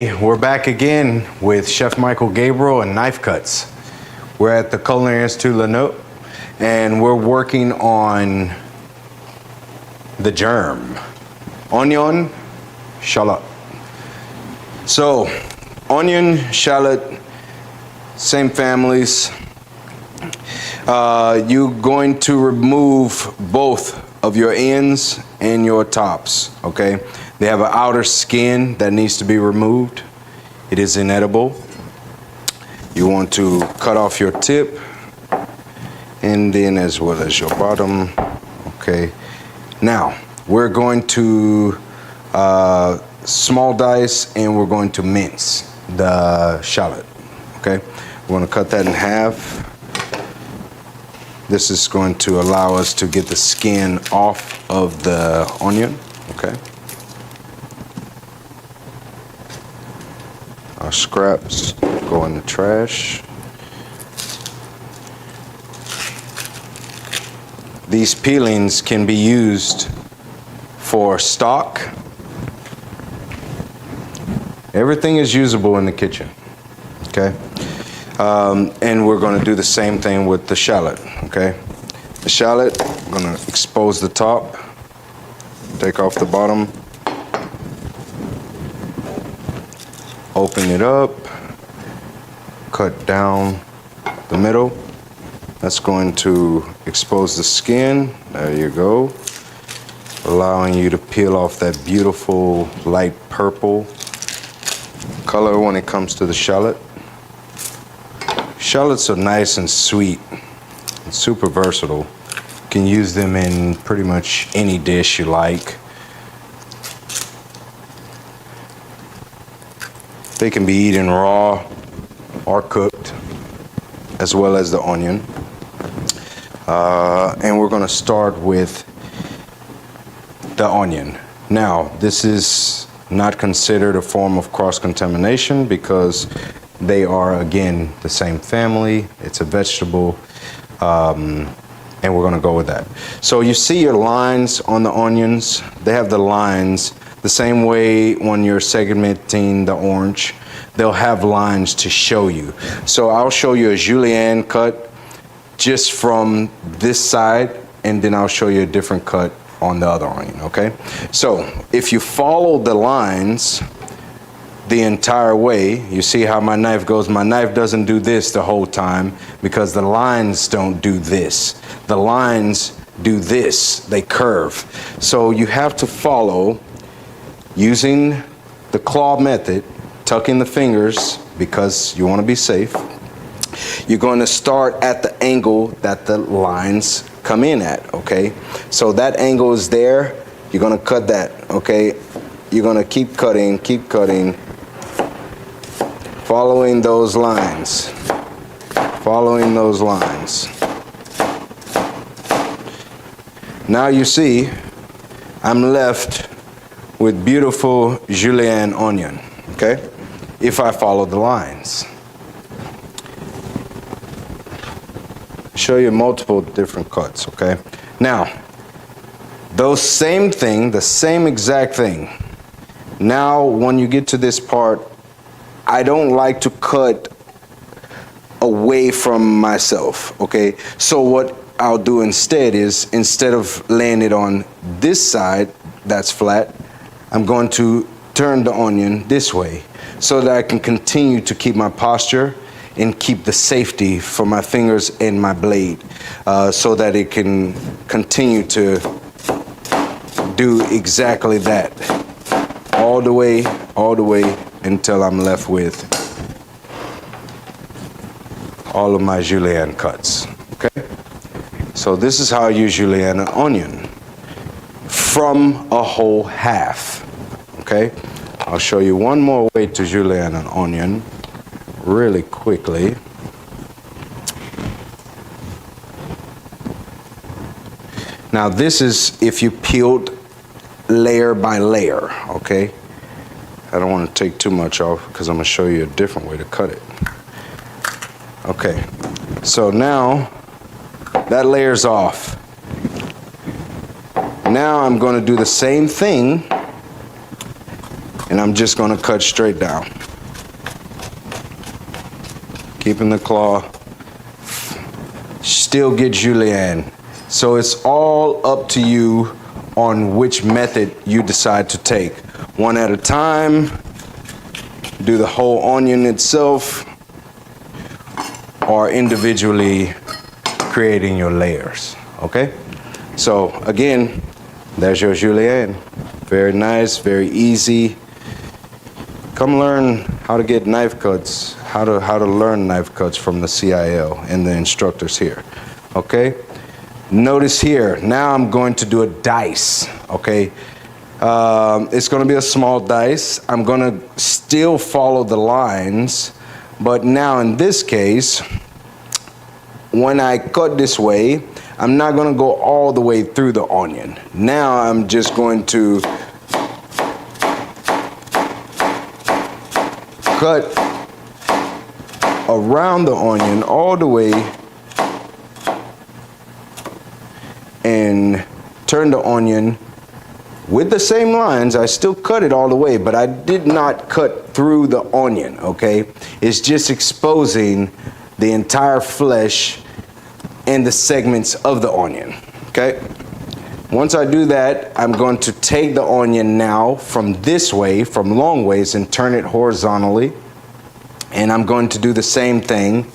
We're back again with Chef Michael Gabriel and Knife Cuts. We're at the Culinary Institute Lenotre, and we're working on the germ, onion, shallot. So, onion, shallot, same families. You're going to remove both of your ends and your tops, okay? They have an outer skin that needs to be removed. It is inedible. You want to cut off your tip and then as well as your bottom, okay? Now, we're going to small dice and we're going to mince the shallot, okay? We're gonna cut that in half. This is going to allow us to get the skin off of the onion, okay? Our scraps go in the trash. These peelings can be used for stock. Everything is usable in the kitchen, okay? And we're gonna do the same thing with the shallot, okay? The shallot, I'm gonna expose the top, take off the bottom, open it up, cut down the middle. That's going to expose the skin. There you go. Allowing you to peel off that beautiful light purple color when it comes to the shallot. Shallots are nice and sweet and super versatile. You can use them in pretty much any dish you like. They can be eaten raw or cooked, as well as the onion. And we're gonna start with the onion. Now, this is not considered a form of cross-contamination because they are, again, the same family. It's a vegetable, and we're gonna go with that. So you see your lines on the onions. They have the lines the same way when you're segmenting the orange. They'll have lines to show you. So I'll show you a julienne cut just from this side, and then I'll show you a different cut on the other onion, okay? So if you follow the lines the entire way, you see how my knife goes. My knife doesn't do this the whole time because the lines don't do this. The lines do this, they curve. So you have to follow using the claw method, tucking the fingers because you want to be safe. You're going to start at the angle that the lines come in at, okay? So that angle is there. You're going to cut that, okay? You're going to keep cutting, following those lines, following those lines. Now you see, I'm left with beautiful julienne onion, okay? If I follow the lines. Show you multiple different cuts, okay? Now, those same thing, the same exact thing. Now, when you get to this part, I don't like to cut away from myself, okay? So what I'll do instead is, instead of laying it on this side that's flat, I'm going to turn the onion this way so that I can continue to keep my posture and keep the safety for my fingers and my blade, so that it can continue to do exactly that all the way until I'm left with all of my julienne cuts, okay? So this is how I use julienne and onion from a whole half, okay? I'll show you one more way to julienne and onion really quickly. Now this is if you peeled layer by layer, okay? I don't want to take too much off because I'm going to show you a different way to cut it. Okay, so now that layer's off. Now I'm going to do the same thing and I'm just gonna cut straight down. Keeping the claw, still get julienne. So it's all up to you on which method you decide to take. One at a time, do the whole onion itself, or individually creating your layers, okay? So again, there's your julienne. Very nice, very easy. Come learn how to get knife cuts, how to learn knife cuts from the CIL and the instructors here, okay? Notice here, now I'm going to do a dice, okay? It's gonna be a small dice. I'm gonna still follow the lines, but now in this case, when I cut this way, I'm not gonna go all the way through the onion. Now I'm just going to cut around the onion all the way and turn the onion with the same lines. I still cut it all the way, but I did not cut through the onion, okay? It's just exposing the entire flesh and the segments of the onion, okay? Once I do that, I'm going to take the onion now from this way, from long ways, and turn it horizontally. And I'm going to do the same thing,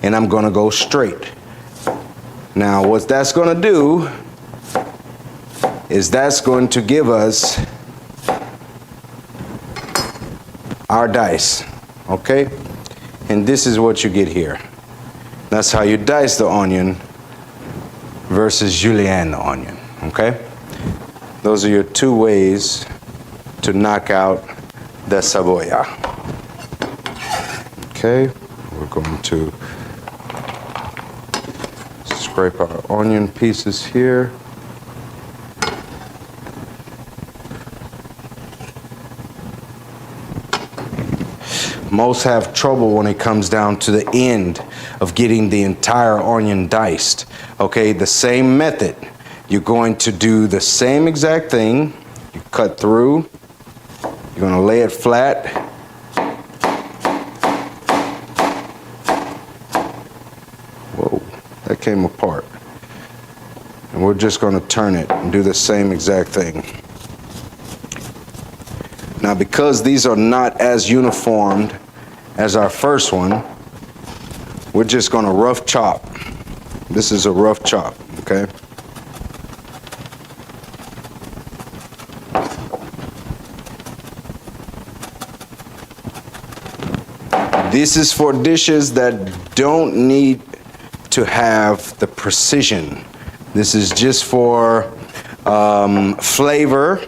and I'm gonna go straight. Now, what that's gonna do is that's going to give us our dice, okay? And this is what you get here. That's how you dice the onion versus julienne the onion, okay? Those are your two ways to knock out the cebolla. Okay, we're going to scrape our onion pieces here. Most have trouble when it comes down to the end of getting the entire onion diced. Okay, the same method. You're going to do the same exact thing. You cut through, you're gonna lay it flat. Whoa, that came apart. And we're just gonna turn it and do the same exact thing. Now, because these are not as uniformed as our first one, we're just gonna rough chop. This is a rough chop, okay? This is for dishes that don't need to have the precision. This is just for flavor.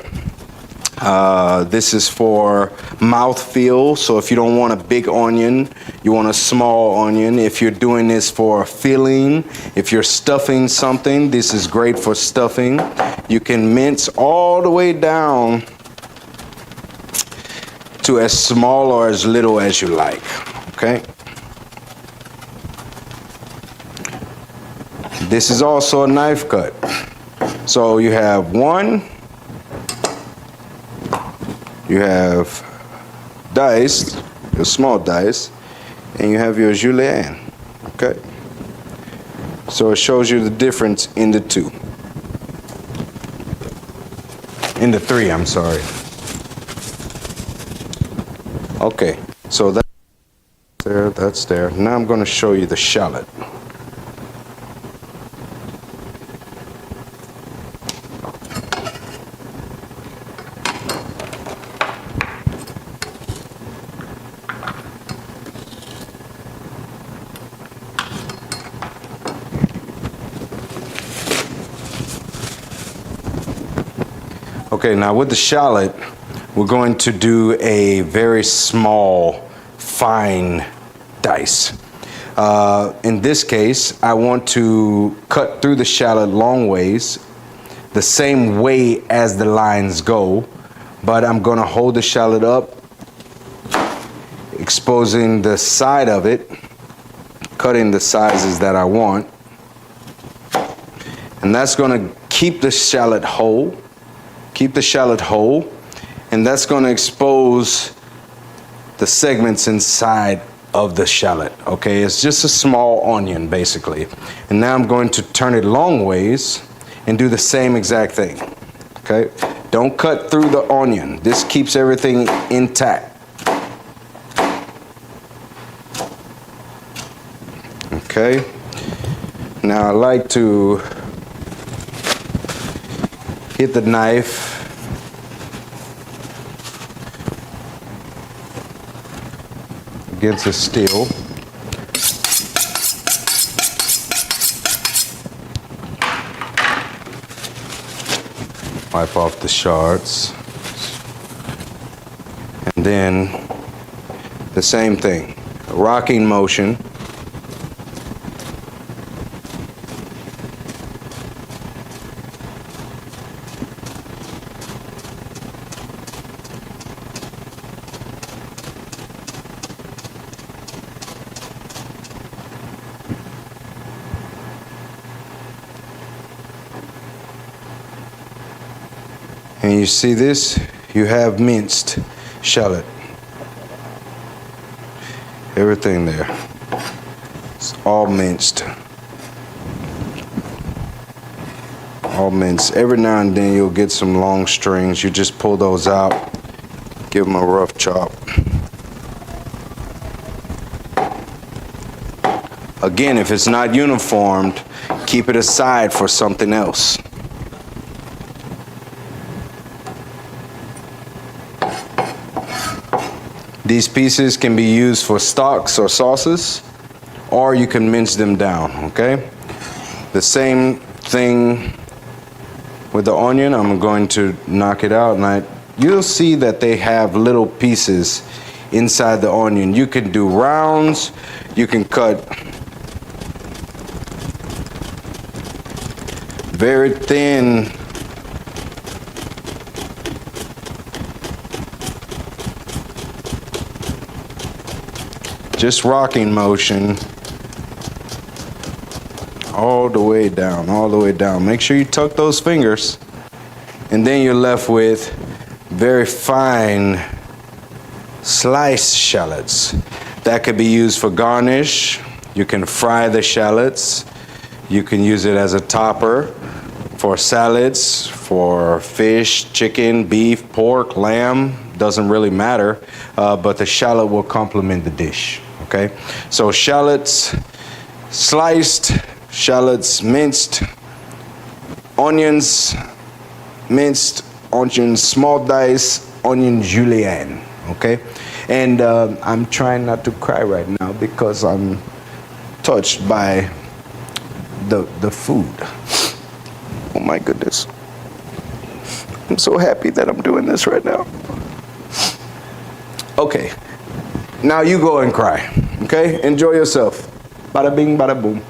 This is for mouthfeel. So if you don't want a big onion, you want a small onion. If you're doing this for a filling, if you're stuffing something, this is great for stuffing. You can mince all the way down to as small or as little as you like, okay? This is also a knife cut. So you have one, you have diced, your small dice, and you have your julienne, okay? So it shows you the difference in the two. In the three, I'm sorry. Okay, so that's there, that's there. Now I'm going to show you the shallot. Okay, now with the shallot, we're going to do a very small, fine dice. In this case, I want to cut through the shallot long ways, the same way as the lines go, but I'm gonna hold the shallot up, exposing the side of it, cutting the sizes that I want, and that's gonna keep the shallot whole. Keep the shallot whole. and that's going to expose the segments inside of the shallot. Okay, it's just a small onion basically. And now I'm going to turn it long ways and do the same exact thing. Okay, don't cut through the onion. This keeps everything intact. Okay, now I like to hit the knife against the steel. Wipe off the shards. And then the same thing, a rocking motion. And you see this, you have minced shallot. Everything there. It's all minced. All minced. Every now and then you'll get some long strings. You just pull those out, give them a rough chop. Again, if it's not uniformed, keep it aside for something else. These pieces can be used for stocks or sauces, or you can mince them down, okay? The same thing with the onion. I'm going to knock it out, and you'll see that they have little pieces inside the onion. You can do rounds, you can cut very thin. Just rocking motion all the way down, all the way down. Make sure you tuck those fingers, and then you're left with very fine sliced shallots. That could be used for garnish. You can fry the shallots. You can use it as a topper for salads, for fish, chicken, beef, pork, lamb. Doesn't really matter, but the shallot will complement the dish. Okay, so shallots sliced, shallots minced, onions minced, onions small dice, onion julienne. Okay, and I'm trying not to cry right now because I'm touched by the food. Oh my goodness, I'm so happy that I'm doing this right now. Okay. Now you go and cry, okay? Enjoy yourself. Bada bing, bada boom.